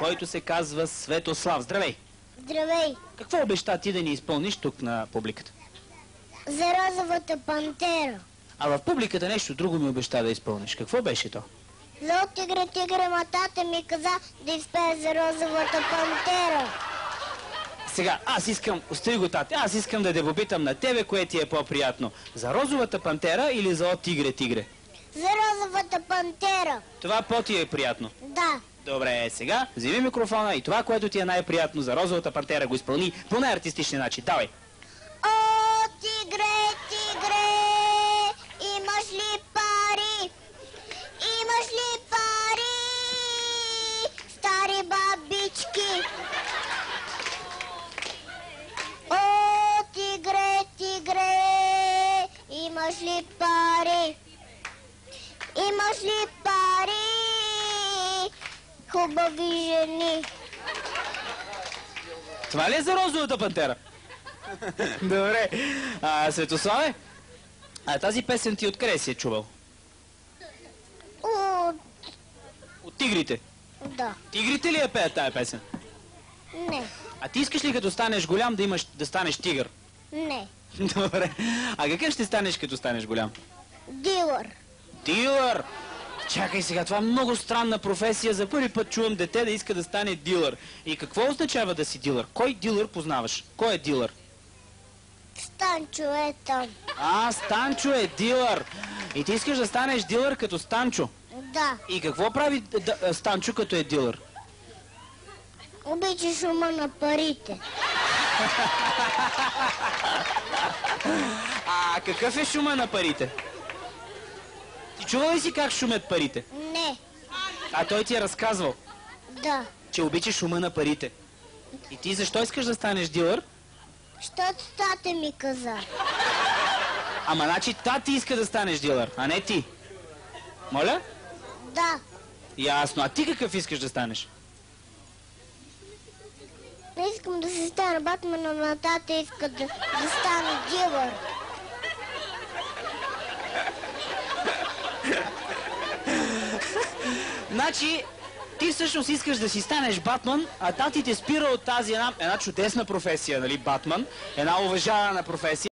който се казва Светослав. Здравей! Здравей! Какво обеща ти да ни изпълниш тук на публиката? За розовата пантера. А в публиката нещо друго ми обеща да изпълниш. Какво беше то? За тигре, тигре, матата ми каза да изпее за розовата пантера. Сега, остави го, тате, аз искам да те попитам на тебе, кое ти е по-приятно. За розовата пантера или за тигре, тигре? За розовата пантера. Това по-ти е приятно. Да. Добре, сега вземи микрофона и това, което ти е най-приятно за розовата пантера, го изпълни по най-артистичния начин. Давай! О, тигре, тигре, имаш ли пари? Имаш ли пари? Стари бабички. О, тигре, тигре, имаш ли пари? Имаш ли пари? Хубави жени. Това ли е за розовата пантера? Добре. Светославе, тази песен ти откъде си е чувал? От тигрите? Да. Тигрите ли я пеят тая песен? Не. А ти искаш ли като станеш голям да станеш тигър? Не. Добре. А какъв ще станеш като станеш голям? Дилър. Дилър! Чакай сега, това е много странна професия. За първи път чувам дете да иска да стане дилър. И какво означава да си дилър? Кой дилър познаваш? Кой е дилър? Станчо е там. Станчо е дилър. И ти искаш да станеш дилър като Станчо? Да. И какво прави Станчо като е дилър? Обича шума на парите. Какъв е шума на парите? Ти чува ли си как шумят парите? Не. Той ти е разказвал, Да. че обичаш шума на парите. И ти защо искаш да станеш дилър? Щото тата ми каза. Значи тати иска да станеш дилър, а не ти. Моля? Да. Ясно. А ти какъв искаш да станеш? Не искам да се стане Батман, но тата иска да стане дилър. Значи, ти всъщност искаш да си станеш Батман, а тати те спира от тази една чудесна професия, нали, Батман, една уважавана професия.